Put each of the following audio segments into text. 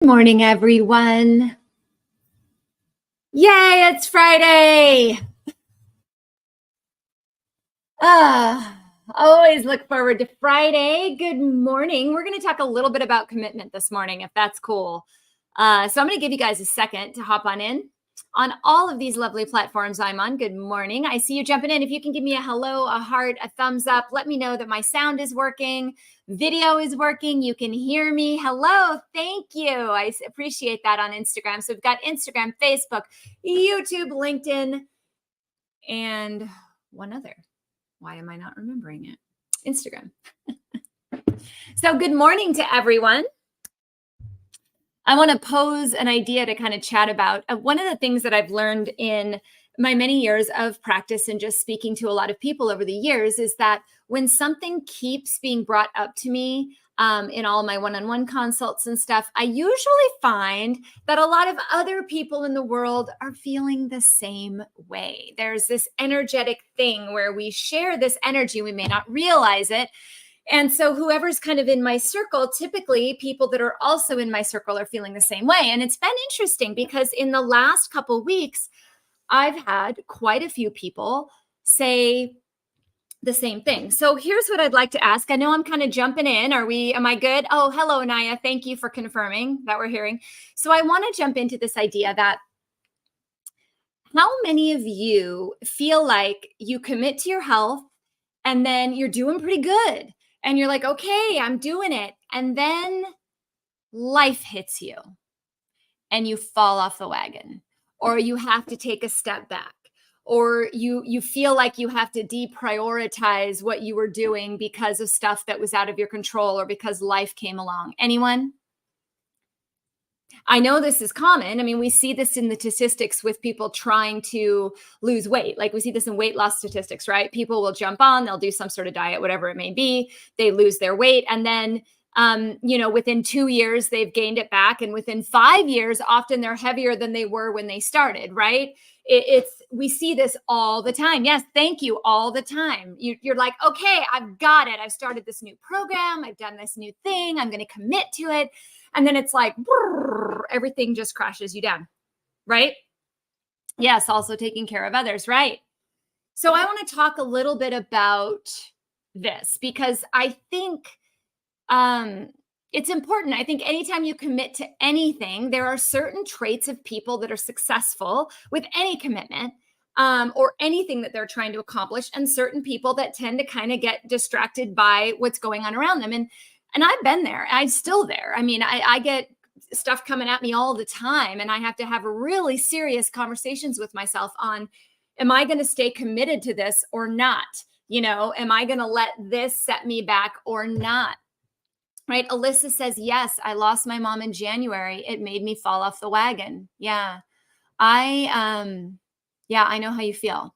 Morning, everyone. Yay, it's Friday. Always look forward to Friday. Good morning. We're going to talk a little bit about commitment this morning, if that's cool. So I'm going to give you guys a second to hop on all of these lovely platforms I'm on. Good morning. I see you jumping in. If you can give me a hello, a heart, a thumbs up, let me know that my sound is working, video is working, you can hear me. Hello, thank you. I appreciate that on Instagram. So we've got Instagram, Facebook, YouTube, LinkedIn, and one other. Why am I not remembering it? Instagram. So good morning to everyone. I want to pose an idea to kind of chat about. One of the things that I've learned in my many years of practice and just speaking to a lot of people over the years is that when something keeps being brought up to me in all my one-on-one consults and stuff, I usually find that a lot of other people in the world are feeling the same way. There's this energetic thing where we share this energy. We may not realize it. And so whoever's kind of in my circle, typically people that are also in my circle are feeling the same way. And it's been interesting because in the last couple weeks, I've had quite a few people say the same thing. So here's what I'd like to ask. I know I'm kind of jumping in. Am I good? Oh, hello, Naya. Thank you for confirming that we're hearing. So I want to jump into this idea that how many of you feel like you commit to your health and then you're doing pretty good? And you're like, okay, I'm doing it. And then life hits you and you fall off the wagon, or you have to take a step back, or you feel like you have to deprioritize what you were doing because of stuff that was out of your control or because life came along. Anyone? I know this is common. I mean, we see this in the statistics with people trying to lose weight. Like we see this in weight loss statistics, right? People will jump on, they'll do some sort of diet, whatever it may be. They lose their weight. And then, within 2 years, they've gained it back. And within 5 years, often they're heavier than they were when they started, right? We see this all the time. Yes, thank you, all the time. You're like, okay, I've got it. I've started this new program. I've done this new thing. I'm going to commit to it. And then it's like, everything just crashes you down, right? Yes, also taking care of others, right? So I want to talk a little bit about this because I think it's important. I think anytime you commit to anything, there are certain traits of people that are successful with any commitment or anything that they're trying to accomplish, and certain people that tend to kind of get distracted by what's going on around them. And I've been there. I'm still there. I mean, I get stuff coming at me all the time, and I have to have really serious conversations with myself on, am I going to stay committed to this or not? Am I going to let this set me back or not? Right? Alyssa says, yes, I lost my mom in January. It made me fall off the wagon. Yeah. I know how you feel.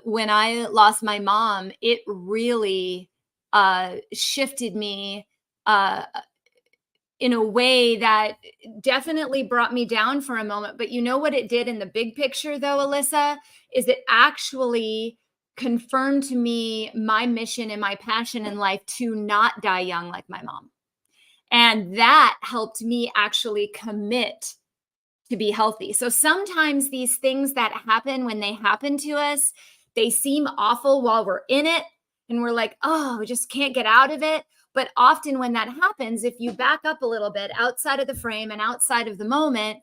When I lost my mom, it really shifted me in a way that definitely brought me down for a moment. But you know what it did in the big picture, though, Alyssa, is it actually confirmed to me my mission and my passion in life to not die young like my mom. And that helped me actually commit to be healthy. So sometimes these things that happen, when they happen to us, they seem awful while we're in it. And we're like, oh, we just can't get out of it. But often when that happens, if you back up a little bit outside of the frame and outside of the moment,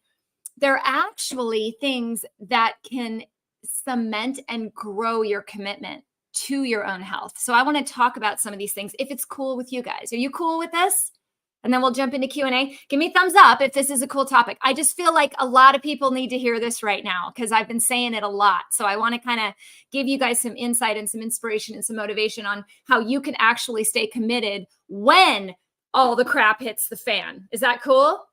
there are actually things that can cement and grow your commitment to your own health. So I want to talk about some of these things if it's cool with you guys. Are you cool with this? And then we'll jump into Q&A. Give me a thumbs up if this is a cool topic. I just feel like a lot of people need to hear this right now because I've been saying it a lot. So I want to kind of give you guys some insight and some inspiration and some motivation on how you can actually stay committed when all the crap hits the fan. Is that cool?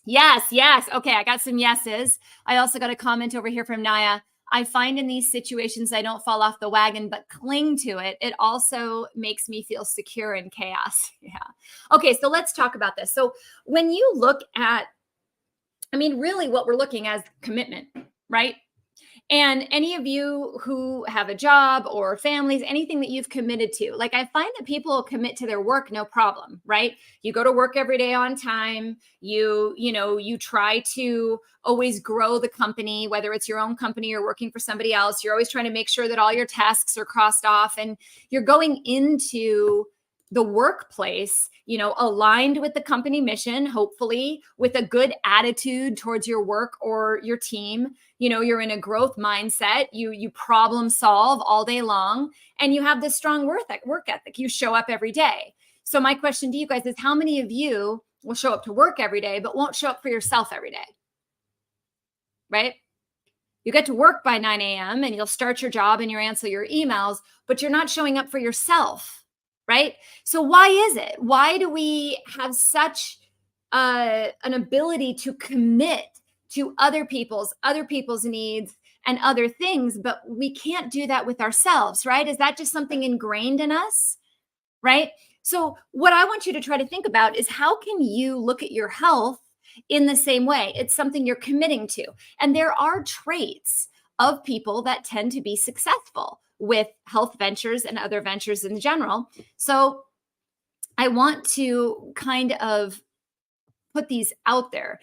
Yes. Okay, I got some yeses. I also got a comment over here from Naya. I find in these situations, I don't fall off the wagon, but cling to it. It also makes me feel secure in chaos. Yeah. Okay, so let's talk about this. So when you look at, really what we're looking at is commitment, right? And any of you who have a job or families, anything that you've committed to, like I find that people commit to their work no problem, right? You go to work every day on time. You try to always grow the company, whether it's your own company or working for somebody else. You're always trying to make sure that all your tasks are crossed off, and you're going into the workplace, aligned with the company mission, hopefully with a good attitude towards your work or your team. You're in a growth mindset. You problem solve all day long, and you have this strong work ethic. You show up every day. So my question to you guys is, how many of you will show up to work every day but won't show up for yourself every day? Right? You get to work by 9 a.m. and you'll start your job and you answer your emails, but you're not showing up for yourself, right? So why is it? Why do we have such an ability to commit to other people's needs and other things, but we can't do that with ourselves, right? Is that just something ingrained in us, right? So what I want you to try to think about is, how can you look at your health in the same way? It's something you're committing to. And there are traits of people that tend to be successful with health ventures and other ventures in general. So I want to kind of put these out there.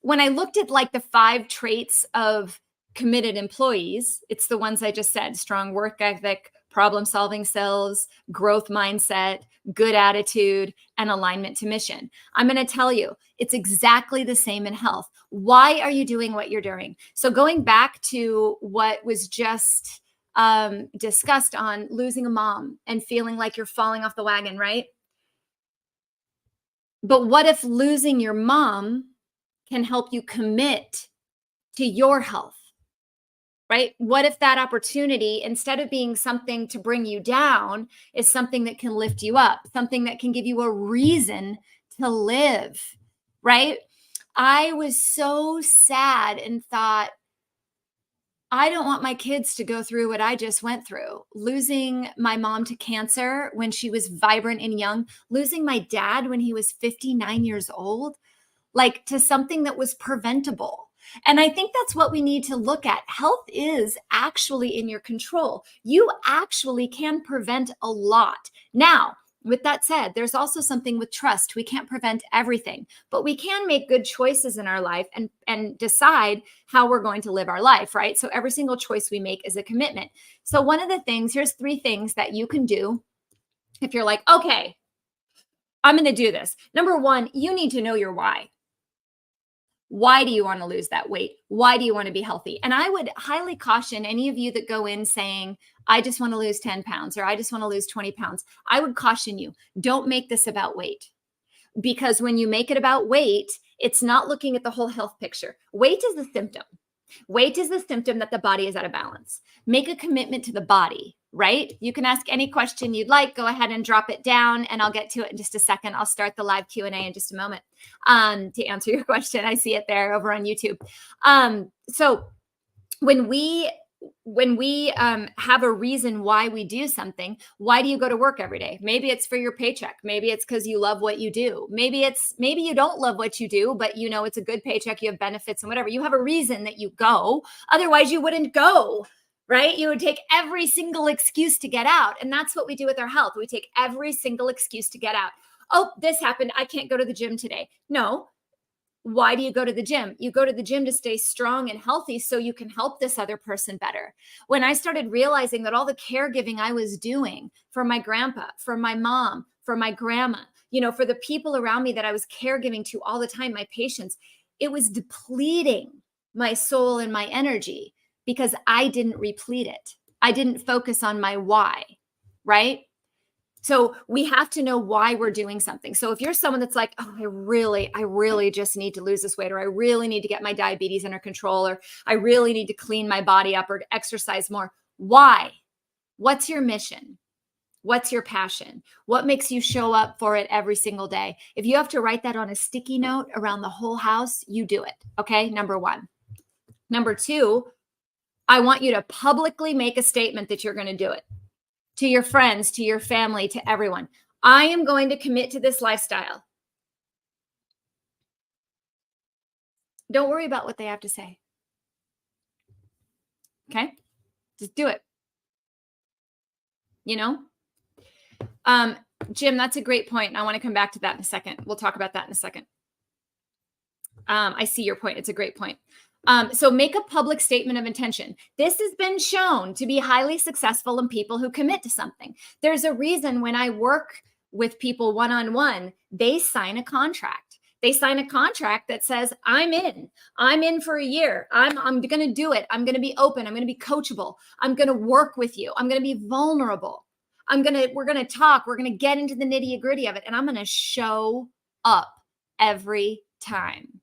When I looked at like the 5 traits of committed employees, it's the ones I just said: strong work ethic, problem solving skills, growth mindset, good attitude, and alignment to mission. I'm going to tell you, it's exactly the same in health. Why are you doing what you're doing? So going back to what was just discussed on losing a mom and feeling like you're falling off the wagon, right? But what if losing your mom can help you commit to your health? Right? What if that opportunity, instead of being something to bring you down, is something that can lift you up, something that can give you a reason to live, right? I was so sad and thought, I don't want my kids to go through what I just went through. Losing my mom to cancer when she was vibrant and young, losing my dad when he was 59 years old, like to something that was preventable. And I think that's what we need to look at. Health is actually in your control. You actually can prevent a lot. Now, with that said, there's also something with trust. We can't prevent everything, but we can make good choices in our life and decide how we're going to live our life, right? So every single choice we make is a commitment. So one of the things, here's 3 things that you can do if you're like, okay, I'm going to do this. Number 1, you need to know your why. Why do you want to lose that weight? Why do you want to be healthy? And I would highly caution any of you that go in saying, I just want to lose 10 pounds or I just want to lose 20 pounds. I would caution you, don't make this about weight. Because when you make it about weight, it's not looking at the whole health picture. Weight is the symptom. Weight is the symptom that the body is out of balance. Make a commitment to the body, right? You can ask any question you'd like. Go ahead and drop it down, and I'll get to it in just a second. I'll start the live Q&A in just a moment to answer your question. I see it there over on YouTube. So when we have a reason why we do something, why do you go to work every day? Maybe it's for your paycheck. Maybe it's because you love what you do. Maybe you don't love what you do, but it's a good paycheck, you have benefits and whatever. You have a reason that you go. Otherwise you wouldn't go, right? You would take every single excuse to get out. And that's what we do with our health. We take every single excuse to get out. Oh, this happened. I can't go to the gym today. No. Why do you go to the gym? You go to the gym to stay strong and healthy so you can help this other person better. When I started realizing that all the caregiving I was doing for my grandpa, for my mom, for my grandma, for the people around me that I was caregiving to all the time, my patients, it was depleting my soul and my energy because I didn't replete it. I didn't focus on my why, right? So we have to know why we're doing something. So if you're someone that's like, oh, I really just need to lose this weight, or I really need to get my diabetes under control, or I really need to clean my body up or to exercise more. Why? What's your mission? What's your passion? What makes you show up for it every single day? If you have to write that on a sticky note around the whole house, you do it. Okay. Number 1. Number 2, I want you to publicly make a statement that you're going to do it. To your friends, to your family, to everyone. I am going to commit to this lifestyle. Don't worry about what they have to say. Okay. Just do it. Jim, that's a great point. And I want to come back to that in a second. We'll talk about that in a second. I see your point. It's a great point. So make a public statement of intention. This has been shown to be highly successful in people who commit to something. There's a reason when I work with people one-on-one, they sign a contract. They sign a contract that says, I'm in for a year. I'm going to do it. I'm going to be open. I'm going to be coachable. I'm going to work with you. I'm going to be vulnerable. We're going to talk. We're going to get into the nitty gritty of it. And I'm going to show up every time.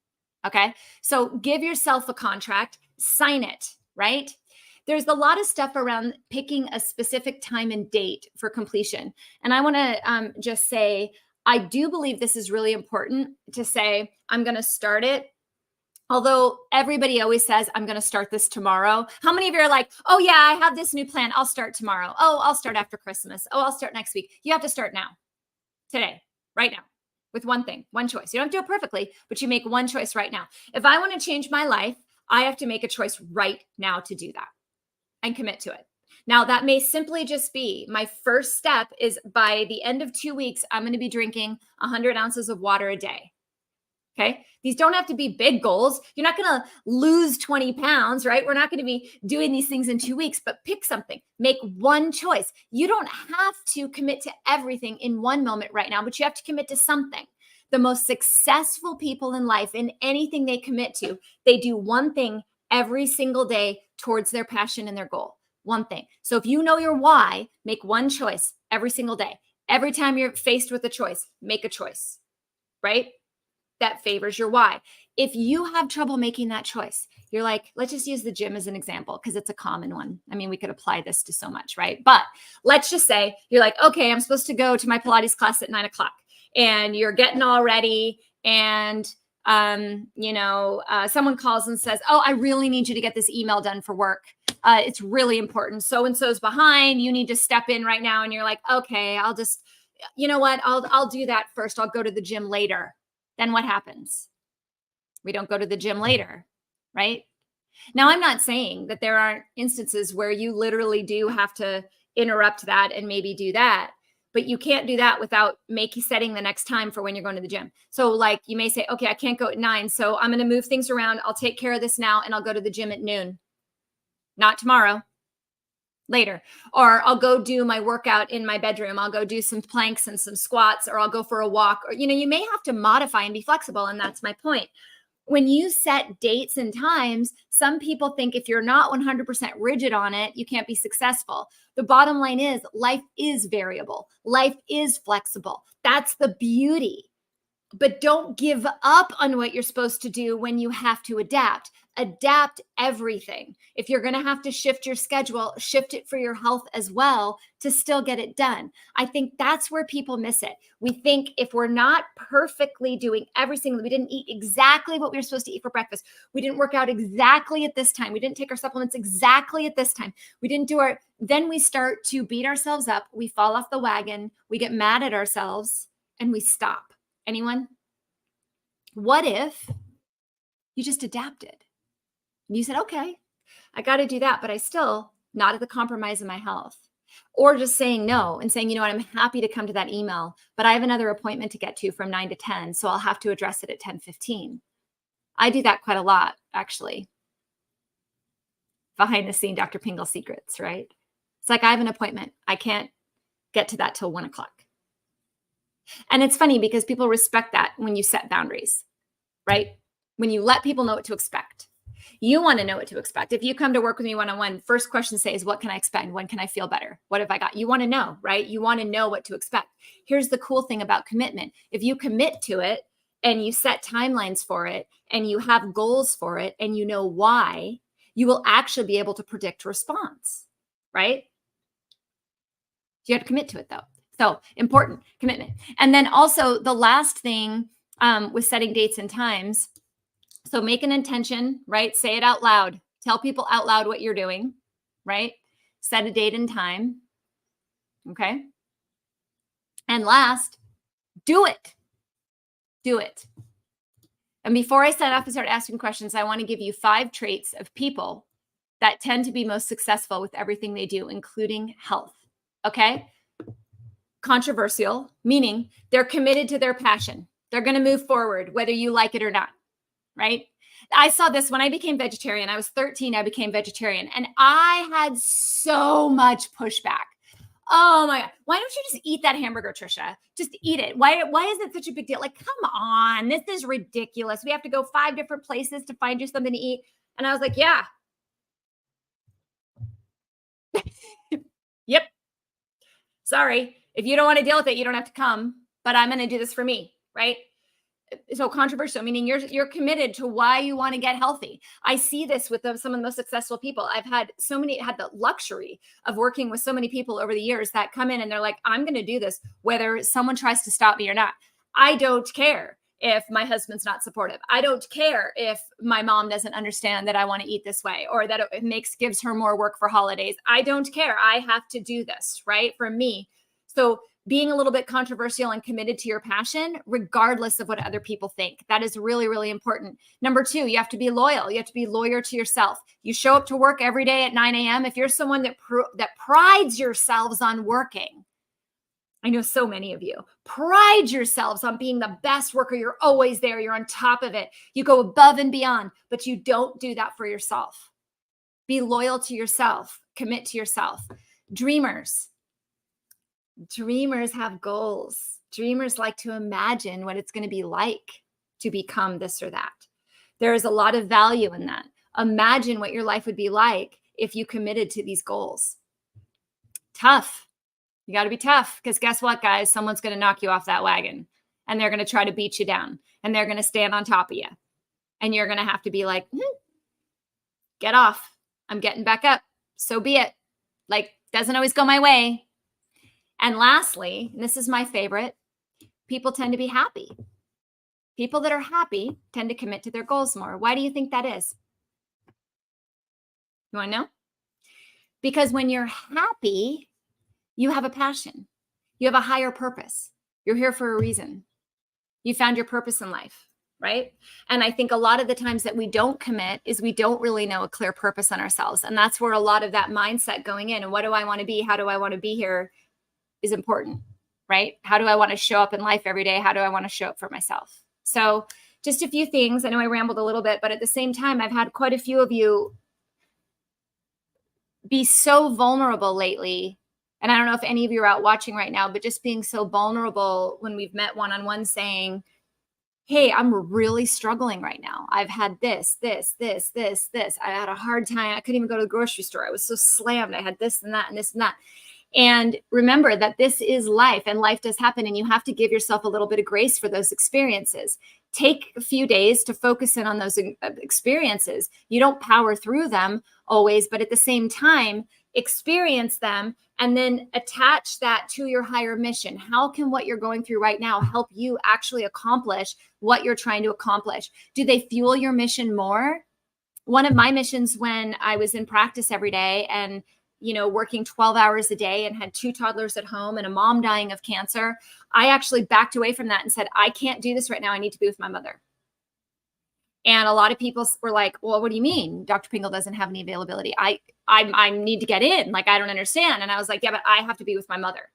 Okay. So give yourself a contract, sign it, right? There's a lot of stuff around picking a specific time and date for completion. And I want to just say, I do believe this is really important to say, I'm going to start it. Although everybody always says, I'm going to start this tomorrow. How many of you are like, oh yeah, I have this new plan. I'll start tomorrow. Oh, I'll start after Christmas. Oh, I'll start next week. You have to start now, today, right now. With one thing, one choice. You don't do it perfectly, but you make one choice right now. If I want to change my life, I have to make a choice right now to do that and commit to it. Now, that may simply just be my first step is by the end of 2 weeks, I'm going to be drinking 100 ounces of water a day. Okay. These don't have to be big goals. You're not going to lose 20 pounds, right? We're not going to be doing these things in 2 weeks, but pick something, make one choice. You don't have to commit to everything in one moment right now, but you have to commit to something. The most successful people in life, in anything they commit to, they do one thing every single day towards their passion and their goal. One thing. So if you know your why, make one choice every single day. Every time you're faced with a choice, make a choice, right? That favors your why. If you have trouble making that choice, you're like, let's just use the gym as an example because it's a common one. I mean, we could apply this to so much, right? But let's just say you're like, okay, I'm supposed to go to my Pilates class at 9:00 and you're getting all ready and someone calls and says, oh, I really need you to get this email done for work. It's really important. So-and-so's behind. You need to step in right now. And you're like, okay, I'll just, you know what? I'll do that first. I'll go to the gym later. Then what happens? We don't go to the gym later, right? Now, I'm not saying that there aren't instances where you literally do have to interrupt that and maybe do that, but you can't do that without setting the next time for when you're going to the gym. So like you may say, okay, I can't go at 9. So I'm going to move things around. I'll take care of this now and I'll go to the gym at noon. Not tomorrow, later. Or I'll go do my workout in my bedroom. I'll go do some planks and some squats, or I'll go for a walk. Or, you may have to modify and be flexible. And that's my point. When you set dates and times, some people think if you're not 100% rigid on it, you can't be successful. The bottom line is life is variable. Life is flexible. That's the beauty. But don't give up on what you're supposed to do when you have to adapt. Adapt everything. If you're going to have to shift your schedule, shift it for your health as well to still get it done. I think that's where people miss it. We think if we're not perfectly doing everything, we didn't eat exactly what we were supposed to eat for breakfast. We didn't work out exactly at this time. We didn't take our supplements exactly at this time. We didn't do then we start to beat ourselves up. We fall off the wagon. We get mad at ourselves and we stop. Anyone? What if you just adapted? You said, okay, I got to do that, but I still not at the compromise of my health. Or just saying no and saying, you know what, I'm happy to come to that email, but I have another appointment to get to from 9 to 10. So I'll have to address it at 10:15. I do that quite a lot, actually. Behind the scene, Dr. Pingle secrets, right? It's like, I have an appointment. I can't get to that till 1:00. And it's funny because people respect that when you set boundaries, right? When you let people know what to expect. You want to know what to expect. If you come to work with me one-on-one, first question is, what can I expect? When can I feel better? What have I got? You want to know, right? You want to know what to expect. Here's the cool thing about commitment. If you commit to it and you set timelines for it and you have goals for it and you know why, you will actually be able to predict response, right? You have to commit to it though. So important, commitment. And then also the last thing with setting dates and times. So make an intention, right? Say it out loud. Tell people out loud what you're doing, right? Set a date and time. Okay. And last, do it. Do it. And before I sign off and start asking questions, I want to give you 5 traits of people that tend to be most successful with everything they do, including health. Okay. Controversial, meaning they're committed to their passion. They're going to move forward, whether you like it or not. Right. I saw this when I became vegetarian. I was 13. I became vegetarian and I had so much pushback. Oh my God. Why don't you just eat that hamburger, Trisha? Just eat it. Why is it such a big deal? Like, come on. This is ridiculous. We have to go 5 different places to find you something to eat. And I was like, yeah. Yep. Sorry. If you don't want to deal with it, you don't have to come, but I'm going to do this for me. Right. So controversial, meaning you're committed to why you want to get healthy. I see this with some of the most successful people. I've had the luxury of working with so many people over the years that come in and they're like, I'm going to do this, whether someone tries to stop me or not. I don't care if my husband's not supportive. I don't care if my mom doesn't understand that I want to eat this way or that it gives her more work for holidays. I don't care. I have to do this, right? For me. So being a little bit controversial and committed to your passion, regardless of what other people think. That is really, really important. Number 2, you have to be loyal. You have to be loyal to yourself. You show up to work every day at 9 a.m. If you're someone that prides yourselves on working, I know so many of you pride yourselves on being the best worker. You're always there. You're on top of it. You go above and beyond, but you don't do that for yourself. Be loyal to yourself. Commit to yourself. Dreamers have goals. Dreamers like to imagine what it's going to be like to become this or that. There is a lot of value in that. Imagine what your life would be like if you committed to these goals. Tough. You got to be tough because guess what, guys? Someone's going to knock you off that wagon and they're going to try to beat you down and they're going to stand on top of you. And you're going to have to be like, get off. I'm getting back up. So be it. Like, doesn't always go my way. And lastly, and this is my favorite, people tend to be happy. People that are happy tend to commit to their goals more. Why do you think that is? You want to know? Because when you're happy, you have a passion. You have a higher purpose. You're here for a reason. You found your purpose in life, right? And I think a lot of the times that we don't commit is we don't really know a clear purpose on ourselves. And that's where a lot of that mindset going in and what do I want to be? How do I want to be here? Is important, right? How do I want to show up in life every day? How do I want to show up for myself? So just a few things. I know I rambled a little bit, but at the same time, I've had quite a few of you be so vulnerable lately. And I don't know if any of you are out watching right now, but just being so vulnerable when we've met one-on-one saying, hey, I'm really struggling right now. I've had this. I had a hard time. I couldn't even go to the grocery store. I was so slammed. I had this and that and this and that. And remember that this is life and life does happen and you have to give yourself a little bit of grace for those experiences. Take a few days to focus in on those experiences. You don't power through them always, but at the same time, experience them and then attach that to your higher mission. How can what you're going through right now help you actually accomplish what you're trying to accomplish? Do they fuel your mission more? One of my missions when I was in practice every day and working 12 hours a day and had 2 toddlers at home and a mom dying of cancer, I actually backed away from that and said, I can't do this right now. I need to be with my mother. And a lot of people were like, well, what do you mean? Dr. Pingle doesn't have any availability. I need to get in. Like, I don't understand. And I was like, yeah, but I have to be with my mother.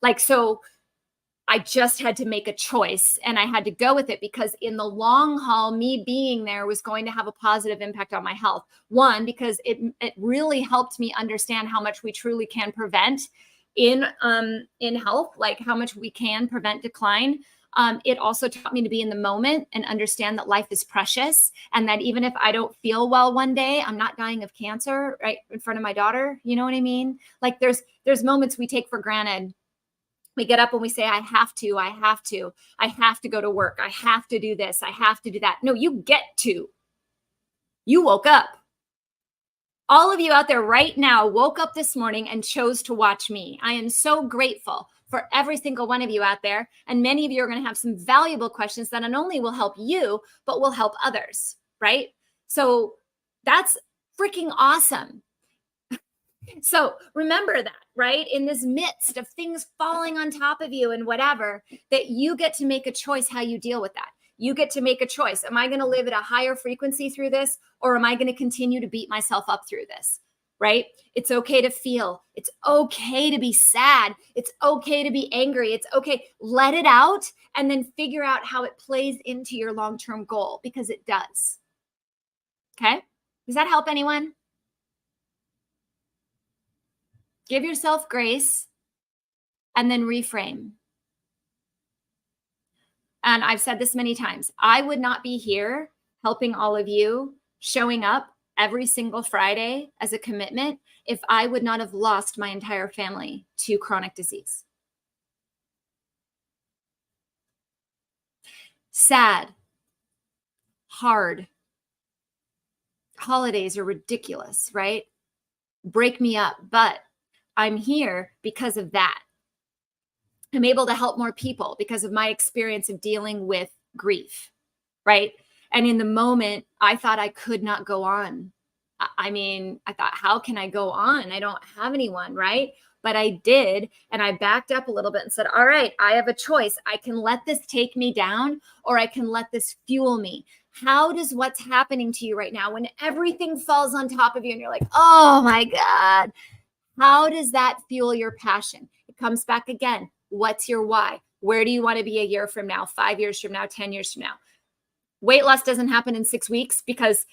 Like, so I just had to make a choice and I had to go with it because in the long haul, me being there was going to have a positive impact on my health. One, because it really helped me understand how much we truly can prevent in health, like how much we can prevent decline. It also taught me to be in the moment and understand that life is precious and that even if I don't feel well one day, I'm not dying of cancer right in front of my daughter. You know what I mean? Like there's moments we take for granted. We get up and we say, I have to go to work. I have to do this. I have to do that. No, you get to. You woke up. All of you out there right now woke up this morning and chose to watch me. I am so grateful for every single one of you out there. And many of you are going to have some valuable questions that not only will help you, but will help others, right? So that's freaking awesome. So remember that, right? In this midst of things falling on top of you and whatever, that you get to make a choice how you deal with that. You get to make a choice. Am I going to live at a higher frequency through this, or am I going to continue to beat myself up through this? Right? It's okay to feel. It's okay to be sad. It's okay to be angry. It's okay. Let it out and then figure out how it plays into your long-term goal, because it does. Okay? Does that help anyone? Give yourself grace and then reframe. And I've said this many times. I would not be here helping all of you, showing up every single Friday as a commitment, if I would not have lost my entire family to chronic disease. Sad, hard. Holidays are ridiculous, right? Break me up, but I'm here because of that. I'm able to help more people because of my experience of dealing with grief, right? And in the moment, I thought I could not go on. I mean, I thought, how can I go on? I don't have anyone, right? But I did. And I backed up a little bit and said, all right, I have a choice. I can let this take me down, or I can let this fuel me. How does what's happening to you right now, when everything falls on top of you and you're like, oh my God, how does that fuel your passion? It comes back again. What's your why? Where do you want to be a year from now, 5 years from now, 10 years from now? Weight loss doesn't happen in 6 weeks, because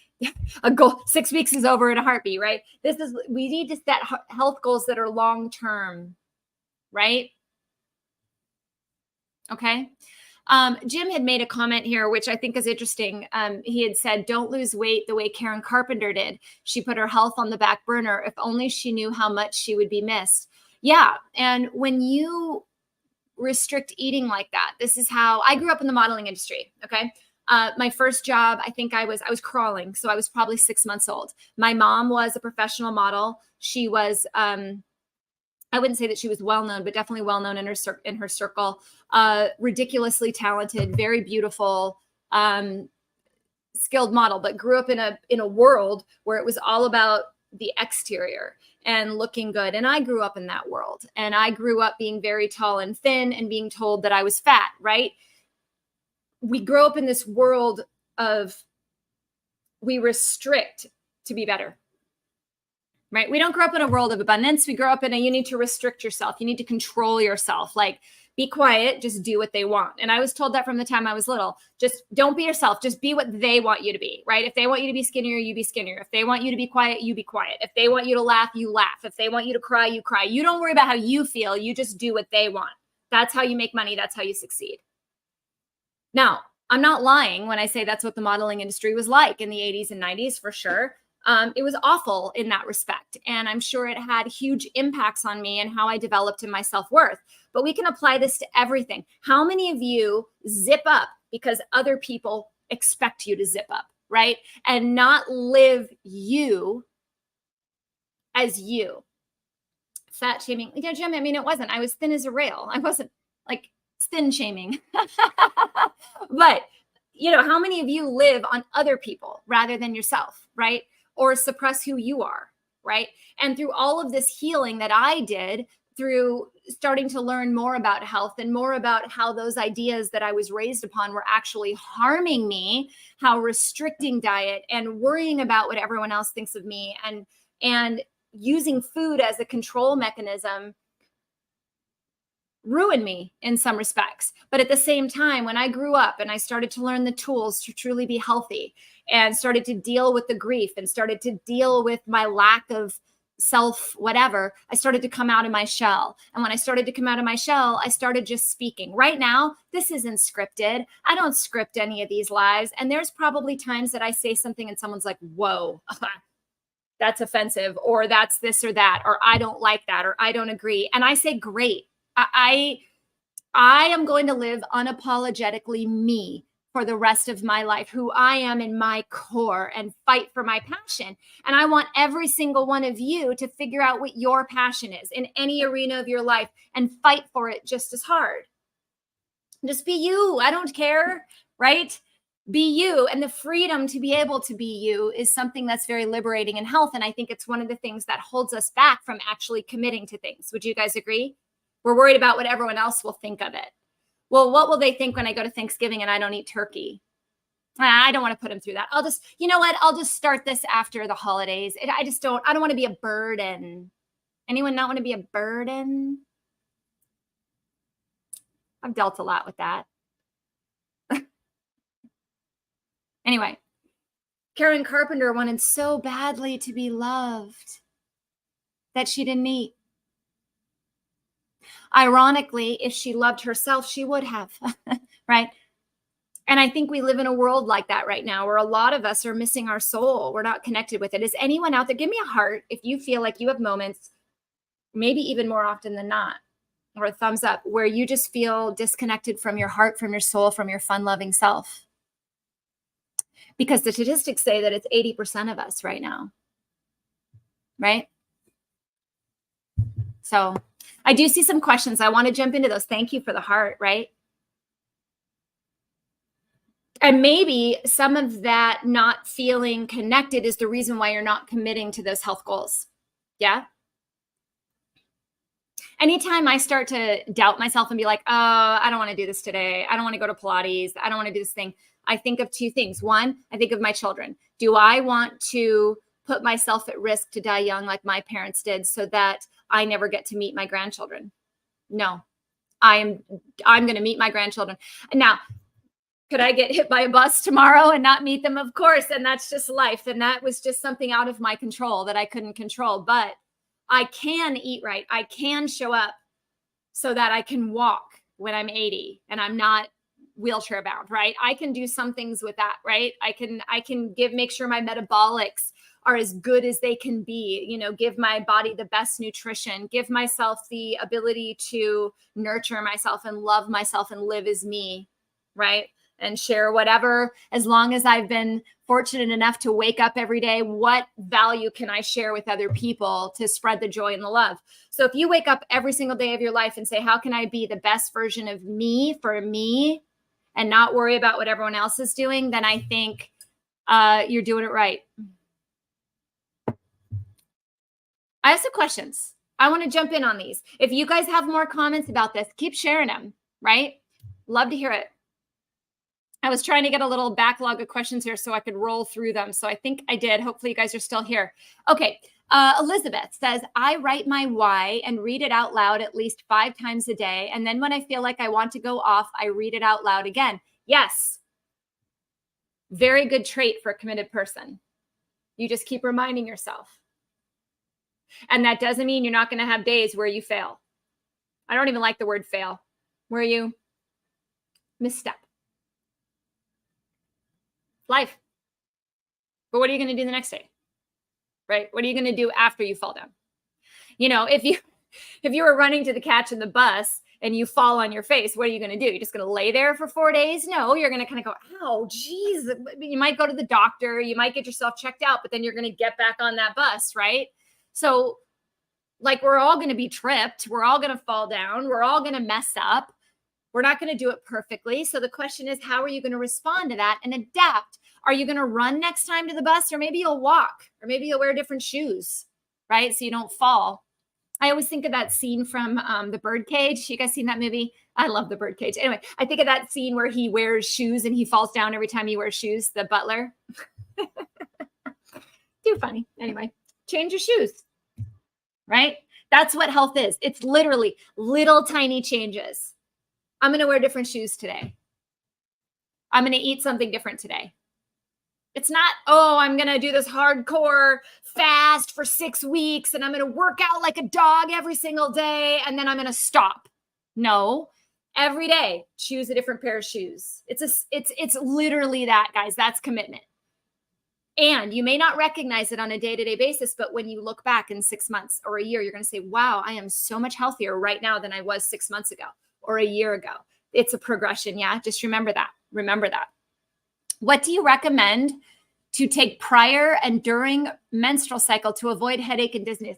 a goal 6 weeks is over in a heartbeat, right? We need to set health goals that are long-term, right? Okay. Jim had made a comment here, which I think is interesting. He had said, don't lose weight the way Karen Carpenter did. She put her health on the back burner. If only she knew how much she would be missed. Yeah. And when you restrict eating like that, this is how I grew up in the modeling industry. Okay. My first job, I think I was crawling. So I was probably 6 months old. My mom was a professional model. She was, I wouldn't say that she was well-known, but definitely well-known in her circle, ridiculously talented, very beautiful, skilled model, but grew up in a world where it was all about the exterior and looking good. And I grew up in that world, and I grew up being very tall and thin and being told that I was fat, right? We grow up in this world of, we restrict to be better, right? We don't grow up in a world of abundance. We grow up in you need to restrict yourself. You need to control yourself. Like, be quiet, just do what they want. And I was told that from the time I was little. Just don't be yourself. Just be what they want you to be, right? If they want you to be skinnier, you be skinnier. If they want you to be quiet, you be quiet. If they want you to laugh, you laugh. If they want you to cry, you cry. You don't worry about how you feel. You just do what they want. That's how you make money. That's how you succeed. Now, I'm not lying when I say that's what the modeling industry was like in the 80s and 90s, for sure. It was awful in that respect. And I'm sure it had huge impacts on me and how I developed in my self-worth. But we can apply this to everything. How many of you zip up because other people expect you to zip up, right? And not live you as you? Fat shaming. Yeah, Jim, I mean, it wasn't. I was thin as a rail. I wasn't like thin shaming. But, how many of you live on other people rather than yourself, right? Or suppress who you are, right? And through all of this healing that I did, through starting to learn more about health and more about how those ideas that I was raised upon were actually harming me, how restricting diet and worrying about what everyone else thinks of me and using food as a control mechanism ruined me in some respects. But at the same time, when I grew up and I started to learn the tools to truly be healthy and started to deal with the grief and started to deal with my lack of self, whatever, I started to come out of my shell. And when I started to come out of my shell, I started just speaking. Right now, this isn't scripted. I don't script any of these lives. And there's probably times that I say something and someone's like, whoa, that's offensive, or that's this or that, or I don't like that, or I don't agree. And I say, great. I am going to live unapologetically me for the rest of my life, who I am in my core, and fight for my passion. And I want every single one of you to figure out what your passion is in any arena of your life and fight for it just as hard. Just be you. I don't care, right? Be you. And the freedom to be able to be you is something that's very liberating in health. And I think it's one of the things that holds us back from actually committing to things. Would you guys agree? We're worried about what everyone else will think of it. Well, what will they think when I go to Thanksgiving and I don't eat turkey? I don't want to put them through that. I'll just, you know what? I'll just start this after the holidays. I don't want to be a burden. Anyone not want to be a burden? I've dealt a lot with that. Anyway, Karen Carpenter wanted so badly to be loved that she didn't eat. Ironically, if she loved herself, she would have, right? And I think we live in a world like that right now where a lot of us are missing our soul. We're not connected with it. Is anyone out there? Give me a heart if you feel like you have moments, maybe even more often than not, or a thumbs up, where you just feel disconnected from your heart, from your soul, from your fun-loving self. Because the statistics say that it's 80% of us right now, right? So I do see some questions. I want to jump into those. Thank you for the heart, right? And maybe some of that not feeling connected is the reason why you're not committing to those health goals. Yeah. Anytime I start to doubt myself and be like, oh, I don't want to do this today. I don't want to go to Pilates. I don't want to do this thing. I think of two things. One, I think of my children. Do I want to put myself at risk to die young like my parents did so that I never get to meet my grandchildren? No, I'm going to meet my grandchildren. Now, could I get hit by a bus tomorrow and not meet them? Of course. And that's just life. And that was just something out of my control that I couldn't control. But I can eat right. I can show up so that I can walk when I'm 80 and I'm not wheelchair bound, right? I can do some things with that, right? I can make sure my metabolics are as good as they can be, give my body the best nutrition, give myself the ability to nurture myself and love myself and live as me, right? And share whatever, as long as I've been fortunate enough to wake up every day, what value can I share with other people to spread the joy and the love? So if you wake up every single day of your life and say, how can I be the best version of me for me and not worry about what everyone else is doing, then I think you're doing it right. I have some questions. I want to jump in on these. If you guys have more comments about this, keep sharing them, right? Love to hear it. I was trying to get a little backlog of questions here so I could roll through them. So I think I did. Hopefully you guys are still here. Okay. Elizabeth says, I write my why and read it out loud at least 5 times a day. And then when I feel like I want to go off, I read it out loud again. Yes. Very good trait for a committed person. You just keep reminding yourself. And that doesn't mean you're not going to have days where you fail. I don't even like the word fail, where you misstep. Life. But what are you going to do the next day? Right? What are you going to do after you fall down? If you were running to the catch in the bus and you fall on your face, what are you going to do? You're just going to lay there for 4 days? No, you're going to kind of go, ow, geez. You might go to the doctor. You might get yourself checked out, but then you're going to get back on that bus, right? So we're all going to be tripped. We're all going to fall down. We're all going to mess up. We're not going to do it perfectly. So the question is, how are you going to respond to that and adapt? Are you going to run next time to the bus? Or maybe you'll walk, or maybe you'll wear different shoes, right? So you don't fall. I always think of that scene from The Birdcage. You guys seen that movie? I love The Birdcage. Anyway, I think of that scene where he wears shoes and he falls down every time he wears shoes, the butler. Too funny. Anyway, change your shoes, right? That's what health is. It's literally little tiny changes. I'm going to wear different shoes today. I'm going to eat something different today. It's not, I'm going to do this hardcore fast for 6 weeks and I'm going to work out like a dog every single day and then I'm going to stop. No, every day, choose a different pair of shoes. It's literally that, guys. That's commitment. And you may not recognize it on a day-to-day basis, but when you look back in 6 months or a year, you're going to say, wow, I am so much healthier right now than I was 6 months ago or a year ago. It's a progression. Yeah. Just remember that. Remember that. What do you recommend to take prior and during menstrual cycle to avoid headache and dizziness?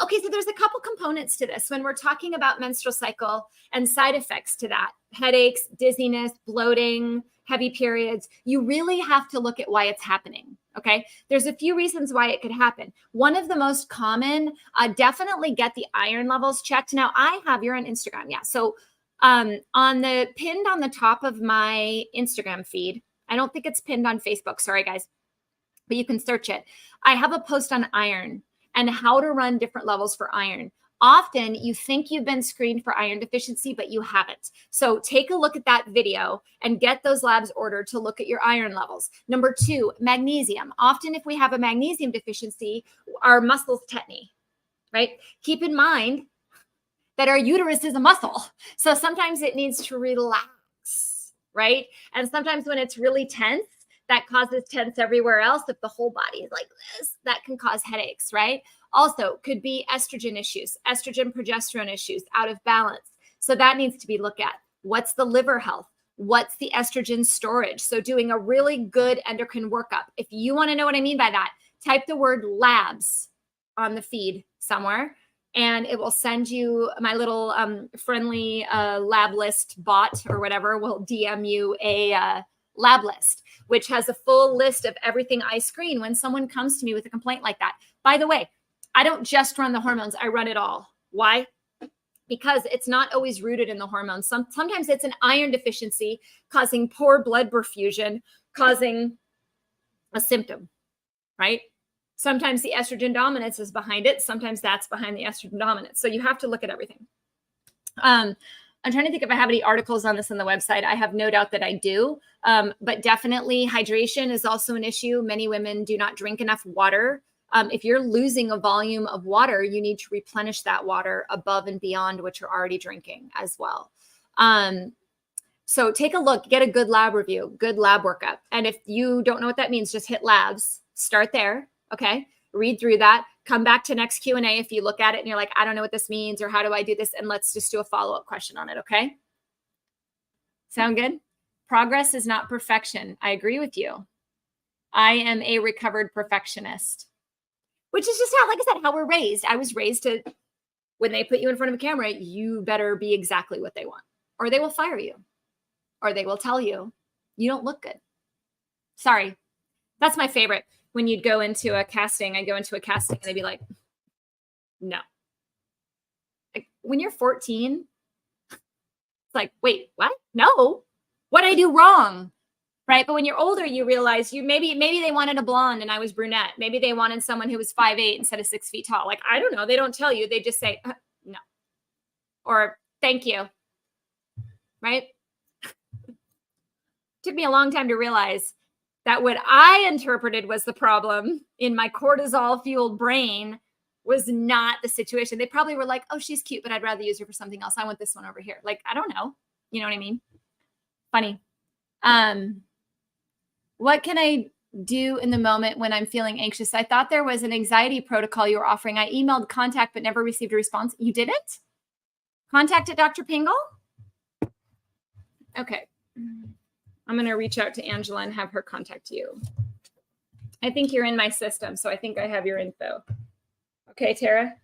Okay. So there's a couple components to this when we're talking about menstrual cycle and side effects to that: headaches, dizziness, bloating, heavy periods. You really have to look at why it's happening. Okay. There's a few reasons why it could happen. One of the most common, definitely get the iron levels checked. Now you're on Instagram. Yeah. So On the pinned on the top of my Instagram feed, I don't think it's pinned on Facebook. Sorry, guys, but you can search it. I have a post on iron and how to run different levels for iron. Often you think you've been screened for iron deficiency, but you haven't. So take a look at that video and get those labs ordered to look at your iron levels. Number 2, magnesium. Often if we have a magnesium deficiency, our muscles tetany, right? Keep in mind that our uterus is a muscle. So sometimes it needs to relax, right? And sometimes when it's really tense, that causes tense everywhere else. If the whole body is like this, that can cause headaches, right? Also, could be estrogen issues, estrogen progesterone issues, out of balance. So that needs to be looked at. What's the liver health? What's the estrogen storage? So doing a really good endocrine workup. If you want to know what I mean by that, type the word labs on the feed somewhere, and it will send you my little friendly lab list bot or whatever will DM you a lab list, which has a full list of everything I screen when someone comes to me with a complaint like that. By the way, I don't just run the hormones, I run it all. Why? Because it's not always rooted in the hormones. Sometimes it's an iron deficiency causing poor blood perfusion, causing a symptom, right? Sometimes the estrogen dominance is behind it. Sometimes that's behind the estrogen dominance. So you have to look at everything. I'm trying to think if I have any articles on this on the website. I have no doubt that I do. But definitely hydration is also an issue. Many women do not drink enough water. If you're losing a volume of water, you need to replenish that water above and beyond what you're already drinking as well. So take a look, get a good lab review, good lab workup. And if you don't know what that means, just hit labs, start there. Okay. Read through that, come back to next Q&A. If you look at it and you're like, I don't know what this means, or how do I do this? And let's just do a follow-up question on it. Okay. Sound good? Progress is not perfection. I agree with you. I am a recovered perfectionist, which is just how, like I said, how we're raised. I was raised to, when they put you in front of a camera, you better be exactly what they want, or they will fire you, or they will tell you, you don't look good. Sorry. That's my favorite. When you'd go into a casting, I go into a casting and they'd be like, no. Like, when you're 14, it's like, wait, what? No. What did I do wrong? Right. But when you're older, you realize maybe they wanted a blonde and I was brunette. Maybe they wanted someone who was 5'8" instead of 6 feet tall. Like, I don't know. They don't tell you. They just say, no. Or thank you. Right. Took me a long time to realize that what I interpreted was the problem in my cortisol fueled brain was not the situation. They probably were like, oh, she's cute, but I'd rather use her for something else. I want this one over here. Like, I don't know. You know what I mean? Funny. What can I do in the moment when I'm feeling anxious? I thought there was an anxiety protocol you were offering. I emailed contact, but never received a response. You didn't? Contact at Dr. Pingle? Okay. I'm going to reach out to Angela and have her contact you. I think you're in my system, so I think I have your info. Okay, Tara?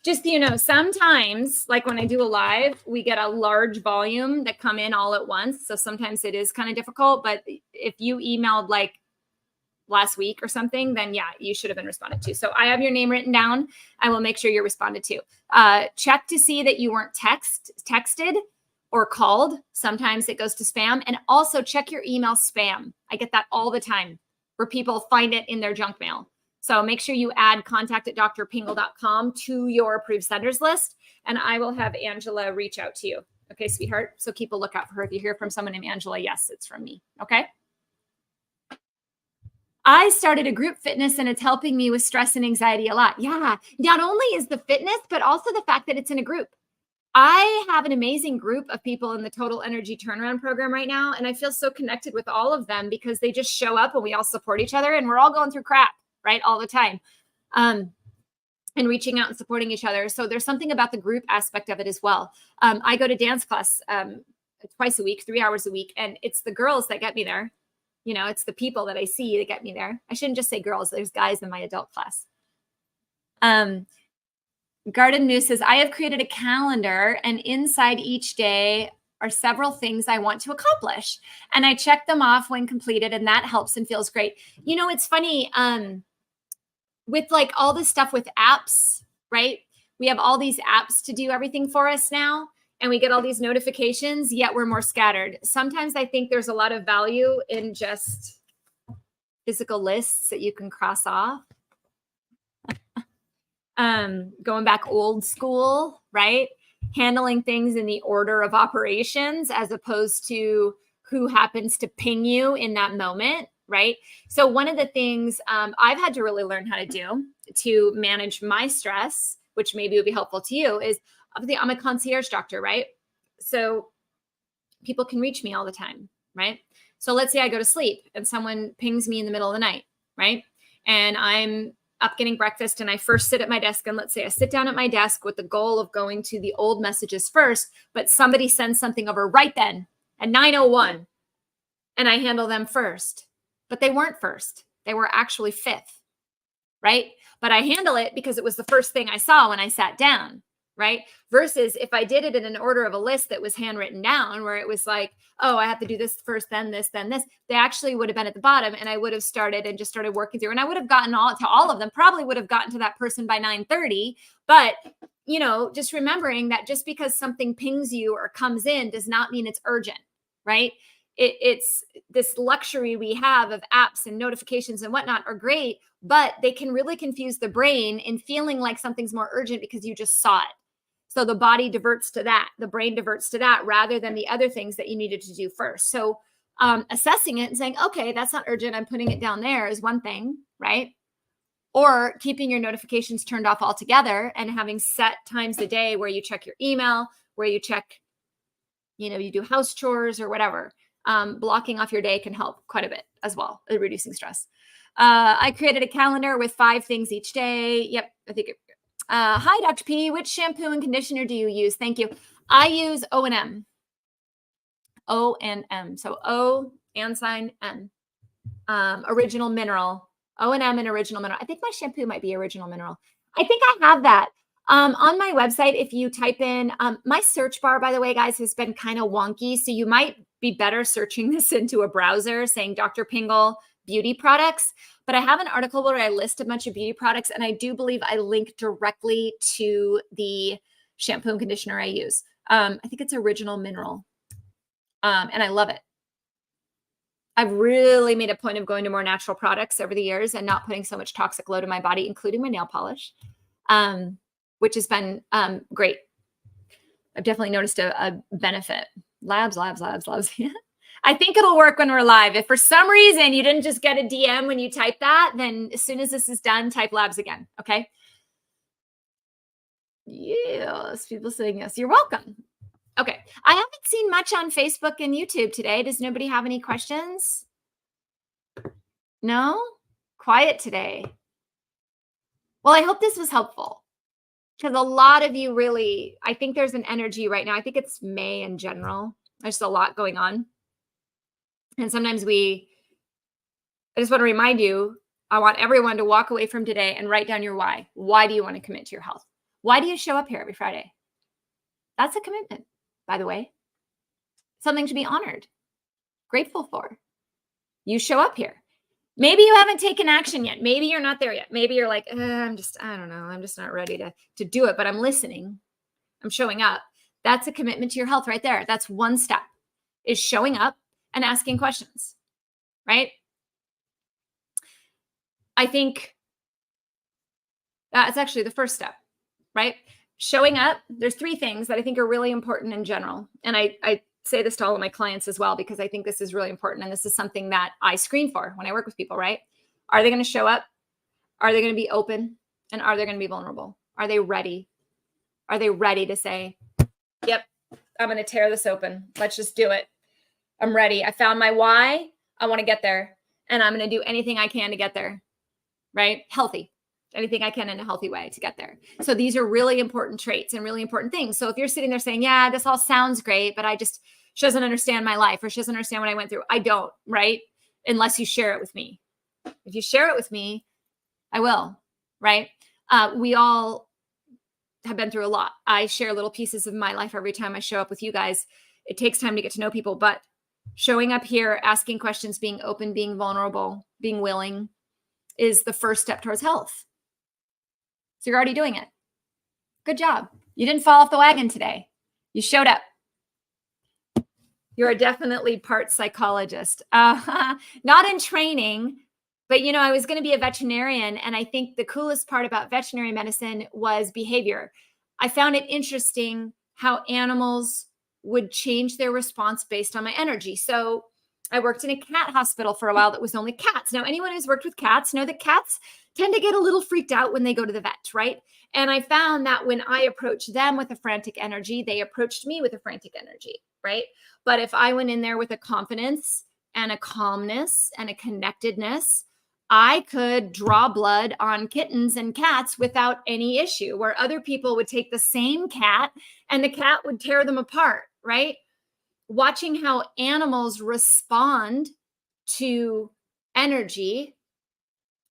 Just so you know, sometimes, like when I do a live, we get a large volume that come in all at once. So sometimes it is kind of difficult. But if you emailed like last week or something, then yeah, you should have been responded to. So I have your name written down. I will make sure you're responded to. Check to see that you weren't texted or called. Sometimes it goes to spam. And also check your email spam. I get that all the time where people find it in their junk mail. So make sure you add contact at drpingle.com to your approved senders list, and I will have Angela reach out to you. Okay, sweetheart? So keep a lookout for her. If you hear from someone named Angela, yes, it's from me. Okay? I started a group fitness and it's helping me with stress and anxiety a lot. Yeah. Not only is the fitness, but also the fact that it's in a group. I have an amazing group of people in the Total Energy Turnaround program right now. And I feel so connected with all of them because they just show up and we all support each other and we're all going through crap, right? All the time. And reaching out and supporting each other. So there's something about the group aspect of it as well. I go to dance class twice a week, 3 hours a week, and it's the girls that get me there. You know, it's the people that I see that get me there. I shouldn't just say girls. There's guys in my adult class. Garden News says, I have created a calendar and inside each day are several things I want to accomplish. And I check them off when completed and that helps and feels great. You know, it's funny with like all this stuff with apps, right? we have all these apps to do everything for us now, and we get all these notifications, yet we're more scattered. Sometimes I think there's a lot of value in just physical lists that you can cross off. Going back old school, right? Handling things in the order of operations as opposed to who happens to ping you in that moment, right? So one of the things I've had to really learn how to do to manage my stress, which maybe would be helpful to you, is obviously I'm a concierge doctor, right? So people can reach me all the time, right? So let's say I go to sleep and someone pings me in the middle of the night, right? And I'm up getting breakfast and I first sit at my desk, and let's say I sit down at my desk with the goal of going to the old messages first, but somebody sends something over right then at 9:01 and I handle them first, but they weren't first. They were actually fifth, right? But I handle it because it was the first thing I saw when I sat down, right? Versus if I did it in an order of a list that was handwritten down, where it was like, oh, I have to do this first, then this, then this, they actually would have been at the bottom, and I would have started working through, and I would have gotten all of them, probably would have gotten to that person by 9:30. But, just remembering that just because something pings you or comes in does not mean it's urgent, right? It's this luxury we have of apps and notifications and whatnot are great, but they can really confuse the brain in feeling like something's more urgent because you just saw it. So the body diverts to that, the brain diverts to that rather than the other things that you needed to do first. So assessing it and saying, okay, that's not urgent, I'm putting it down there, is one thing, right? Or keeping your notifications turned off altogether and having set times a day where you check your email, where you check, you do house chores or whatever. Blocking off your day can help quite a bit as well at reducing stress. I created a calendar with 5 things each day. Yep, I think hi, Dr. P. Which shampoo and conditioner do you use? Thank you. I use O&M. O&M. So O and sign M. Original Mineral. O&M and Original Mineral. I think my shampoo might be Original Mineral. I think I have that. On my website, if you type in, my search bar, by the way, guys, has been kind of wonky. So you might be better searching this into a browser saying Dr. Pingle beauty products. But I have an article where I list a bunch of beauty products, and I do believe I link directly to the shampoo and conditioner I use. I think it's Original Mineral, and I love it. I've really made a point of going to more natural products over the years and not putting so much toxic load in my body, including my nail polish, which has been great. I've definitely noticed a benefit. Labs. I think it'll work when we're live. If for some reason you didn't just get a DM when you type that, then as soon as this is done, type labs again. Okay. Yes. People saying yes. You're welcome. Okay. I haven't seen much on Facebook and YouTube today. Does nobody have any questions? No? Quiet today. Well, I hope this was helpful, because a lot of you really, I think there's an energy right now. I think it's May in general. There's a lot going on. And sometimes I just want to remind you, I want everyone to walk away from today and write down your why. Why do you want to commit to your health? Why do you show up here every Friday? That's a commitment, by the way. Something to be honored, grateful for. You show up here. Maybe you haven't taken action yet. Maybe you're not there yet. Maybe you're like, I don't know. I'm just not ready to do it, but I'm listening. I'm showing up. That's a commitment to your health right there. That's one step, is showing up and asking questions, right? I think that's actually the first step, right? Showing up. There's 3 things that I think are really important in general. And I say this to all of my clients as well, because I think this is really important. And this is something that I screen for when I work with people, right? Are they going to show up? Are they going to be open? And are they going to be vulnerable? Are they ready? Are they ready to say, yep, I'm going to tear this open. Let's just do it. I'm ready. I found my why. I want to get there. And I'm going to do anything I can to get there, right? Healthy. Anything I can in a healthy way to get there. So these are really important traits and really important things. So if you're sitting there saying, yeah, this all sounds great, but she doesn't understand my life, or she doesn't understand what I went through. I don't, right? Unless you share it with me. If you share it with me, I will, right? We all have been through a lot. I share little pieces of my life every time I show up with you guys. It takes time to get to know people, but showing up here, asking questions, being open, being vulnerable, being willing is the first step towards health. So you're already doing it. Good job. You didn't fall off the wagon today. You showed up. You're definitely part psychologist. Not in training, but I was going to be a veterinarian. And I think the coolest part about veterinary medicine was behavior. I found it interesting how animals would change their response based on my energy. So I worked in a cat hospital for a while that was only cats. Now, anyone who's worked with cats know that cats tend to get a little freaked out when they go to the vet, right? And I found that when I approached them with a frantic energy, they approached me with a frantic energy, right? But if I went in there with a confidence and a calmness and a connectedness, I could draw blood on kittens and cats without any issue, where other people would take the same cat and the cat would tear them apart, right? Watching how animals respond to energy.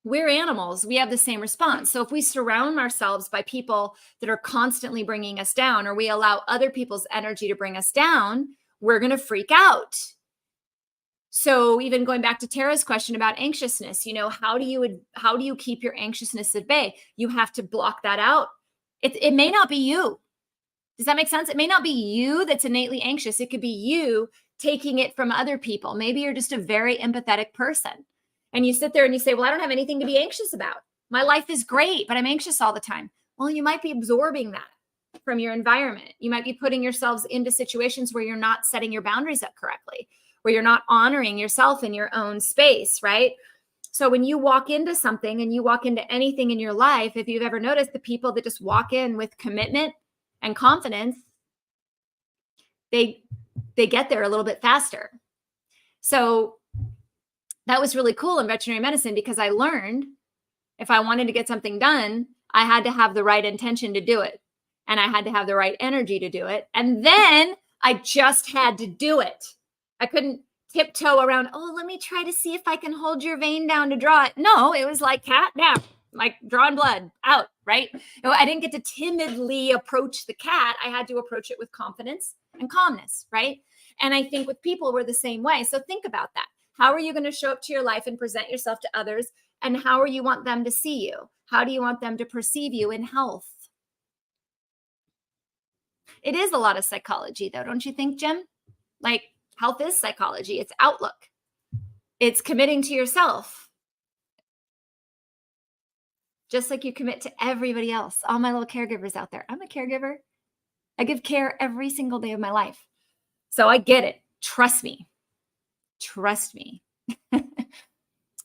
We're animals. We have the same response. So if we surround ourselves by people that are constantly bringing us down, or we allow other people's energy to bring us down, we're going to freak out. So even going back to Tara's question about anxiousness, how do you keep your anxiousness at bay? You have to block that out. It may not be you. Does that make sense? It may not be you that's innately anxious. It could be you taking it from other people. Maybe you're just a very empathetic person. And you sit there and you say, well, I don't have anything to be anxious about. My life is great, but I'm anxious all the time. Well, you might be absorbing that from your environment. You might be putting yourselves into situations where you're not setting your boundaries up correctly, where you're not honoring yourself in your own space, right? So when you walk into something and you walk into anything in your life, if you've ever noticed the people that just walk in with commitment and confidence, they get there a little bit faster. So that was really cool in veterinary medicine, because I learned if I wanted to get something done, I had to have the right intention to do it. And I had to have the right energy to do it. And then I just had to do it. I couldn't tiptoe around, oh, let me try to see if I can hold your vein down to draw it. No, it was like cat down, like drawing blood out, right? I didn't get to timidly approach the cat. I had to approach it with confidence and calmness, right? And I think with people, we're the same way. So think about that. How are you going to show up to your life and present yourself to others? And how are you want them to see you? How do you want them to perceive you in health? It is a lot of psychology, though, don't you think, Jim? Like, health is psychology. It's outlook. It's committing to yourself. Just like you commit to everybody else. All my little caregivers out there. I'm a caregiver. I give care every single day of my life. So I get it. Trust me. Trust me.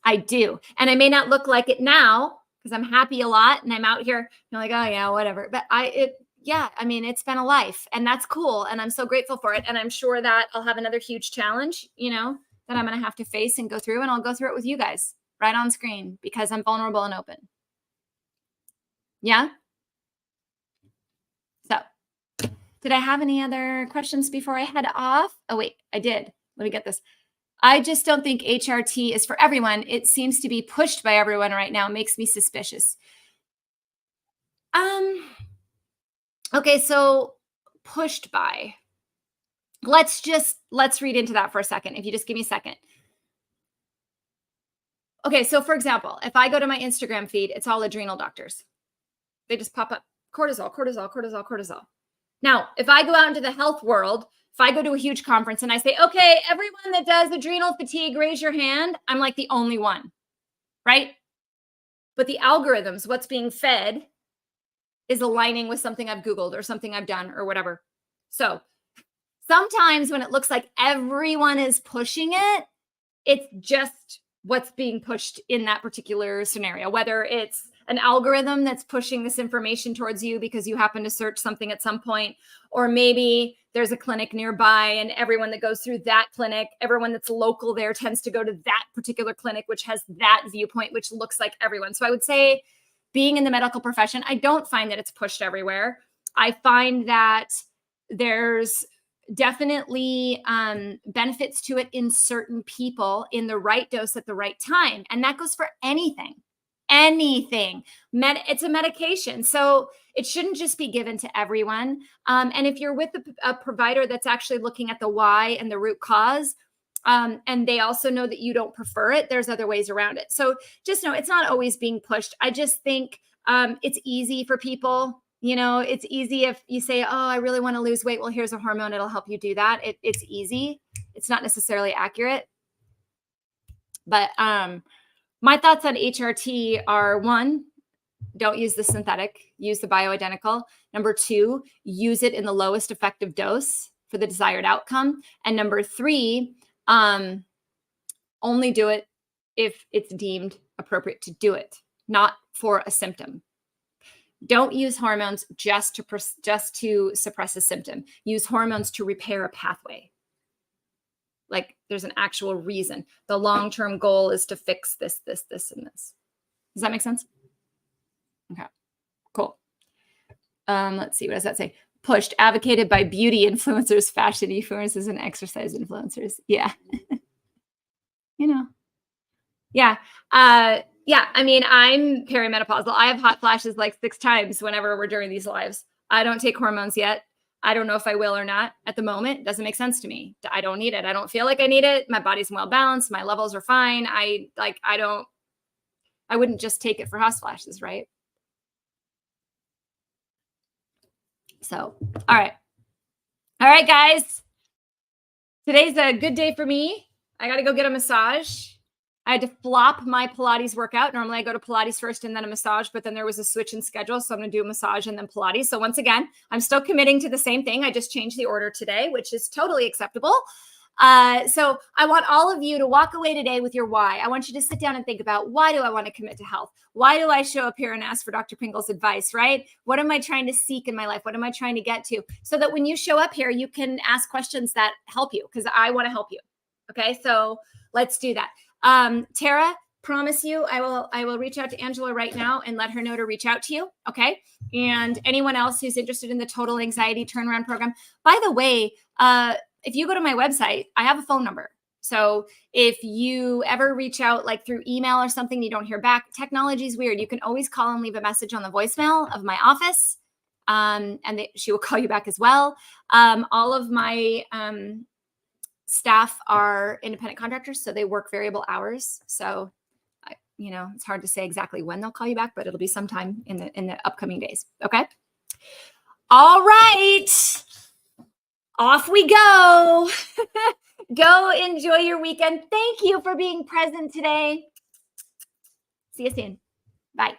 I do. And I may not look like it now because I'm happy a lot and I'm out here, like, oh yeah, whatever. But it's been a life, and that's cool. And I'm so grateful for it. And I'm sure that I'll have another huge challenge, that I'm going to have to face and go through, and I'll go through it with you guys right on screen because I'm vulnerable and open. Yeah. So did I have any other questions before I head off? Oh, wait, I did. Let me get this. I just don't think HRT is for everyone. It seems to be pushed by everyone right now. It makes me suspicious. Okay, so pushed by. Let's read into that for a second. If you just give me a second. Okay, so for example, if I go to my Instagram feed, it's all adrenal doctors. They just pop up cortisol, cortisol, cortisol, cortisol. Now, if I go out into the health world, if I go to a huge conference and I say, okay, everyone that does adrenal fatigue, raise your hand, I'm like the only one, right? But the algorithms, what's being fed is aligning with something I've Googled or something I've done or whatever. So sometimes when it looks like everyone is pushing it, it's just what's being pushed in that particular scenario, whether it's an algorithm that's pushing this information towards you because you happen to search something at some point, or maybe there's a clinic nearby and everyone that goes through that clinic, everyone that's local there tends to go to that particular clinic, which has that viewpoint, which looks like everyone. So I would say, being in the medical profession, I don't find that it's pushed everywhere. I find that there's definitely benefits to it in certain people in the right dose at the right time. And that goes for anything. It's a medication. So it shouldn't just be given to everyone. And if you're with a provider that's actually looking at the why and the root cause, and they also know that you don't prefer it, there's other ways around it. So just know it's not always being pushed. I just think it's easy for people, It's easy if you say, oh, I really want to lose weight. Well, here's a hormone. It'll help you do that. It's easy. It's not necessarily accurate. But my thoughts on HRT are: 1, don't use the synthetic, use the bioidentical. Number 2, use it in the lowest effective dose for the desired outcome. And number 3, only do it if it's deemed appropriate to do it, not for a symptom. Don't use hormones just to suppress a symptom. Use hormones to repair a pathway. Like, there's an actual reason. The long-term goal is to fix this, and this. Does that make sense? Okay, cool. Let's see. What does that say? Pushed, advocated by beauty influencers, fashion influencers, and exercise influencers. Yeah. Yeah. Yeah. I mean, I'm perimenopausal. I have hot flashes like 6 times whenever we're during these lives. I don't take hormones yet. I don't know if I will or not at the moment. It doesn't make sense to me. I don't need it. I don't feel like I need it. My body's well balanced. My levels are fine. I wouldn't just take it for hot flashes, right? So, all right. All right, guys. Today's a good day for me. I got to go get a massage. I had to flop my Pilates workout. Normally I go to Pilates first and then a massage, but then there was a switch in schedule. So I'm going to do a massage and then Pilates. So once again, I'm still committing to the same thing. I just changed the order today, which is totally acceptable. So I want all of you to walk away today with your why. I want you to sit down and think about, why do I want to commit to health? Why do I show up here and ask for Dr. Pingle's advice, right? What am I trying to seek in my life? What am I trying to get to? So that when you show up here, you can ask questions that help you, because I want to help you. Okay, so let's do that. Tara, promise you, I will reach out to Angela right now and let her know to reach out to you. Okay. And anyone else who's interested in the Total Anxiety Turnaround Program, by the way, if you go to my website, I have a phone number. So if you ever reach out like through email or something, you don't hear back, technology is weird. You can always call and leave a message on the voicemail of my office. And she will call you back as well. All of my, staff are independent contractors, so they work variable hours. So, it's hard to say exactly when they'll call you back, but it'll be sometime in the upcoming days. Okay. All right. Off we go. Go enjoy your weekend. Thank you for being present today. See you soon. Bye.